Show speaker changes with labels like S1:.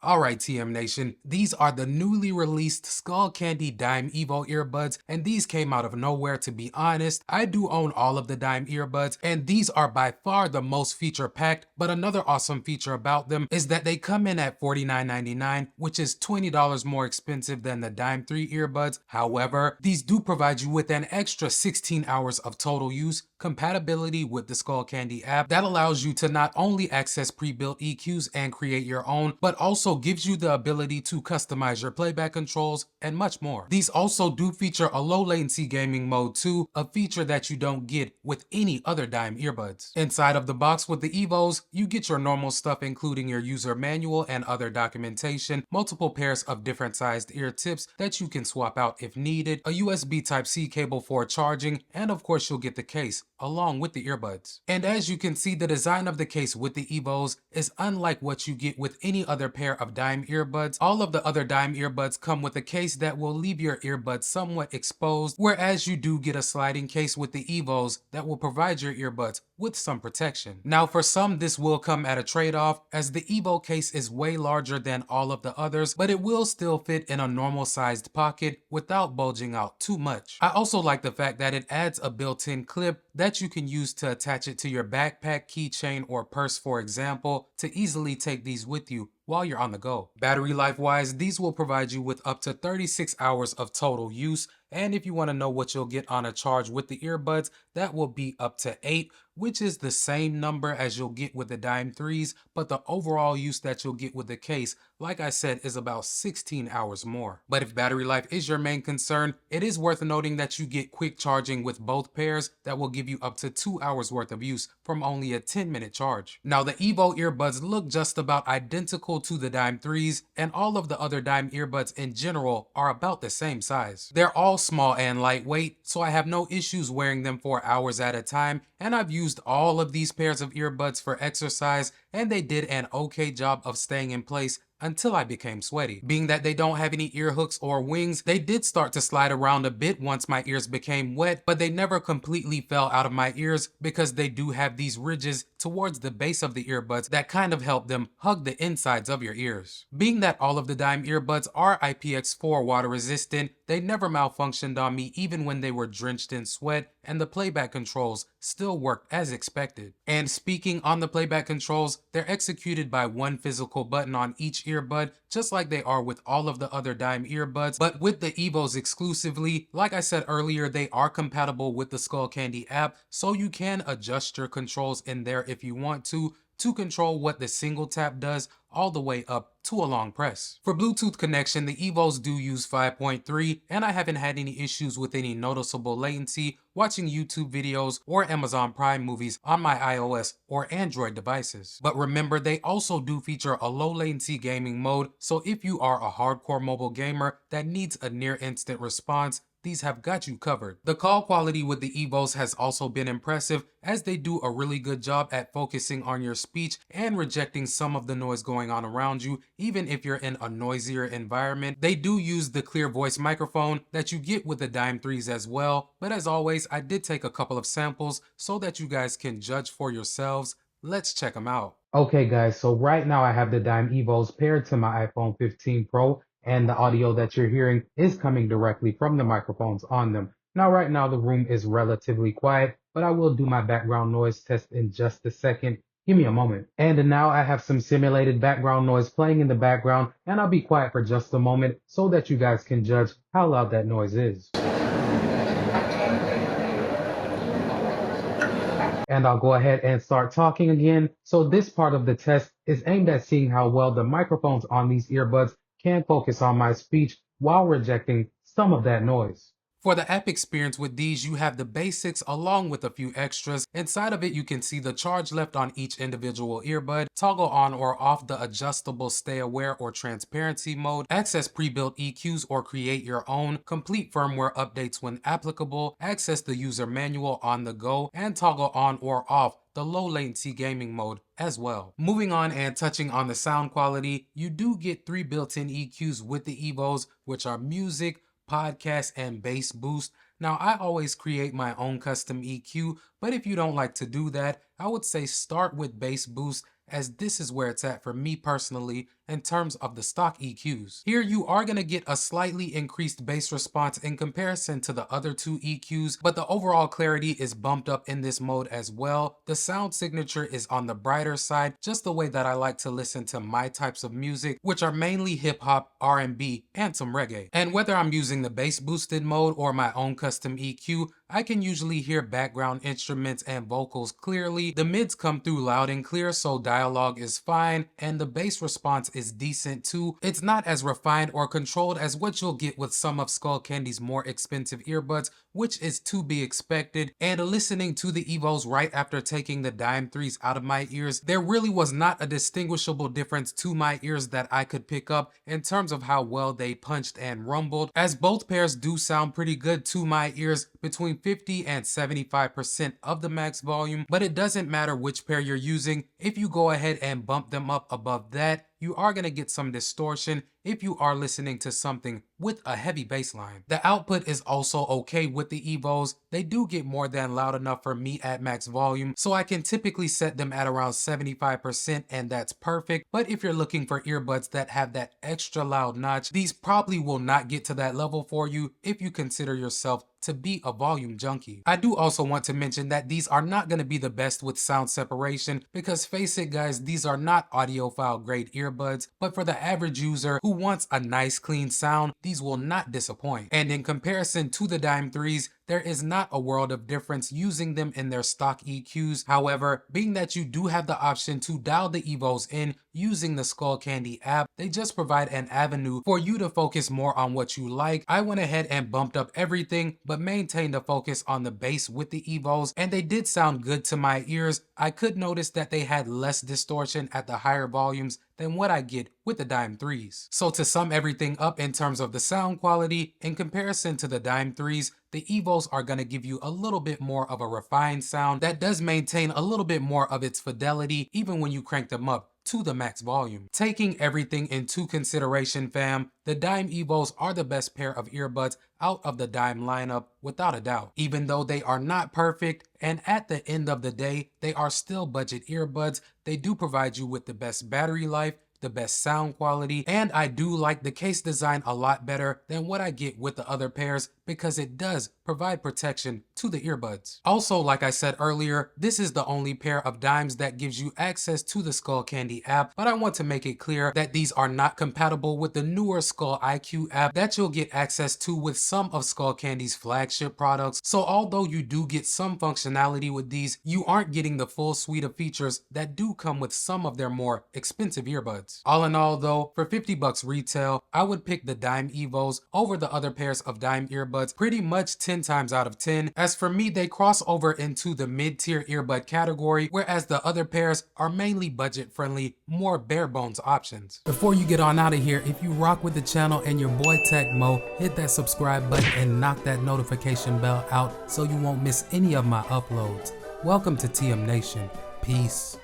S1: Alright TM Nation, these are the newly released Skullcandy Dime Evo Earbuds, and these came out of nowhere. To be honest. I do own all of the Dime Earbuds, and these are by far the most feature packed, but another awesome feature about them is that they come in at $49.99, which is $20 more expensive than the Dime 3 earbuds. However, these do provide you with an extra 16 hours of total use, compatibility with the Skullcandy app that allows you to not only access pre-built EQs and create your own, but also gives you the ability to customize your playback controls and much more. These also do feature a low latency gaming mode too, a feature that you don't get with any other Dime earbuds. Inside of the box with the Evos, you get your normal stuff including your user manual and other documentation, multiple pairs of different sized ear tips that you can swap out if needed, a USB Type-C cable for charging, and of course you'll get the case along with the earbuds. And as you can see, the design of the case with the Evos is unlike what you get with any other pair of Dime earbuds. All of the other Dime earbuds come with a case that will leave your earbuds somewhat exposed, whereas you do get a sliding case with the Evos that will provide your earbuds with some protection. Now for some, this will come at a trade-off, as the Evo case is way larger than all of the others, but it will still fit in a normal sized pocket without bulging out too much. I also like the fact that it adds a built-in clip that you can use to attach it to your backpack, keychain, or purse, for example, to easily take these with you while you're on the go. Battery life wise, these will provide you with up to 36 hours of total use, and if you want to know what you'll get on a charge with the earbuds, that will be up to 8, which is the same number as you'll get with the Dime 3s, but the overall use that you'll get with the case, like I said, is about 16 hours more. But if battery life is your main concern, it is worth noting that you get quick charging with both pairs that will give you up to 2 hours worth of use from only a 10-minute charge. Now the Evo earbuds look just about identical to the Dime 3s, and all of the other Dime earbuds in general are about the same size. They're all small and lightweight, so I have no issues wearing them for hours at a time, and I've used all of these pairs of earbuds for exercise, and they did an okay job of staying in place until I became sweaty. Being that they don't have any ear hooks or wings, they did start to slide around a bit once my ears became wet, but they never completely fell out of my ears because they do have these ridges towards the base of the earbuds that kind of help them hug the insides of your ears. Being that all of the Dime earbuds are IPX4 water resistant, they never malfunctioned on me even when they were drenched in sweat, and the playback controls still worked as expected. And speaking on the playback controls, they're executed by one physical button on each earbud, just like they are with all of the other Dime earbuds, but with the Evos exclusively, like I said earlier, they are compatible with the Skullcandy app, so you can adjust your controls in there if you want to control what the single tap does all the way up to a long press. For Bluetooth connection, the Evos do use 5.3, and I haven't had any issues with any noticeable latency watching YouTube videos or Amazon Prime movies on my iOS or Android devices. But remember, they also do feature a low latency gaming mode, so if you are a hardcore mobile gamer that needs a near instant response, these have got you covered. The call quality with the Evos has also been impressive, as they do a really good job at focusing on your speech and rejecting some of the noise going on around you, even if you're in a noisier environment. They do use the clear voice microphone that you get with the Dime 3s as well, but as always, I did take a couple of samples so that you guys can judge for yourselves. Let's check them out. Okay guys, so right now I have the Dime Evos paired to my iPhone 15 Pro, and the audio that you're hearing is coming directly from the microphones on them. Now right now the room is relatively quiet, but I will do my background noise test in just a second. Give me a moment. And now I have some simulated background noise playing in the background, and I'll be quiet for just a moment so that you guys can judge how loud that noise is. And I'll go ahead and start talking again. So this part of the test is aimed at seeing how well the microphones on these earbuds can focus on my speech while rejecting some of that noise. For the app experience with these, you have the basics along with a few extras. Inside of it, you can see the charge left on each individual earbud, toggle on or off the adjustable stay aware or transparency mode, access pre-built EQs or create your own, complete firmware updates when applicable, access the user manual on the go, and toggle on or off the low latency gaming mode as well. Moving on and touching on the sound quality, you do get 3 built-in EQs with the Evos, which are music, podcast, and bass boost. Now, I always create my own custom EQ, but if you don't like to do that, I would say start with bass boost, as this is where it's at for me personally, in terms of the stock EQs. Here you are going to get a slightly increased bass response in comparison to the other two EQs, but the overall clarity is bumped up in this mode as well. The sound signature is on the brighter side, just the way that I like to listen to my types of music, which are mainly hip hop, R&B, and some reggae. And whether I'm using the bass boosted mode or my own custom EQ, I can usually hear background instruments and vocals clearly. The mids come through loud and clear, so dialogue is fine, and the bass response is decent too. It's not as refined or controlled as what you'll get with some of Skullcandy's more expensive earbuds, which is to be expected. And listening to the Evos right after taking the Dime 3s out of my ears, there really was not a distinguishable difference to my ears that I could pick up in terms of how well they punched and rumbled, as both pairs do sound pretty good to my ears between 50 and 75% of the max volume. But it doesn't matter which pair you're using. If you go ahead and bump them up above that, you are going to get some distortion if you are listening to something with a heavy bass line. The output is also okay with the Evos. They do get more than loud enough for me at max volume, so I can typically set them at around 75% and that's perfect. But if you're looking for earbuds that have that extra loud notch, these probably will not get to that level for you if you consider yourself to be a volume junkie. I do also want to mention that these are not going to be the best with sound separation, because face it guys, these are not audiophile grade earbuds, but for the average user who wants a nice clean sound, these will not disappoint. And in comparison to the Dime 3s, there is not a world of difference using them in their stock EQs. However, being that you do have the option to dial the Evos in using the Skullcandy app, they just provide an avenue for you to focus more on what you like. I went ahead and bumped up everything, but maintained the focus on the bass with the Evos, and they did sound good to my ears. I could notice that they had less distortion at the higher volumes than what I get with the Dime 3s. So to sum everything up in terms of the sound quality, in comparison to the Dime 3s, the Evos are going to give you a little bit more of a refined sound that does maintain a little bit more of its fidelity even when you crank them up to the max volume. Taking everything into consideration, fam, the Dime Evos are the best pair of earbuds out of the Dime lineup without a doubt. Even though they are not perfect, and at the end of the day, they are still budget earbuds, they do provide you with the best battery life, the best sound quality, and I do like the case design a lot better than what I get with the other pairs because it does provide protection to the earbuds. Also, like I said earlier, this is the only pair of Dimes that gives you access to the Skullcandy app, but I want to make it clear that these are not compatible with the newer Skull IQ app that you'll get access to with some of Skullcandy's flagship products. So although you do get some functionality with these, you aren't getting the full suite of features that do come with some of their more expensive earbuds. All in all though, for 50 bucks retail, I would pick the Dime Evos over the other pairs of Dime earbuds pretty much 10 times out of 10. As for me, they cross over into the mid-tier earbud category, whereas the other pairs are mainly budget-friendly, more bare-bones options. Before you get on out of here, if you rock with the channel and your boy Tecmo, hit that subscribe button and knock that notification bell out so you won't miss any of my uploads. Welcome to TM Nation. Peace.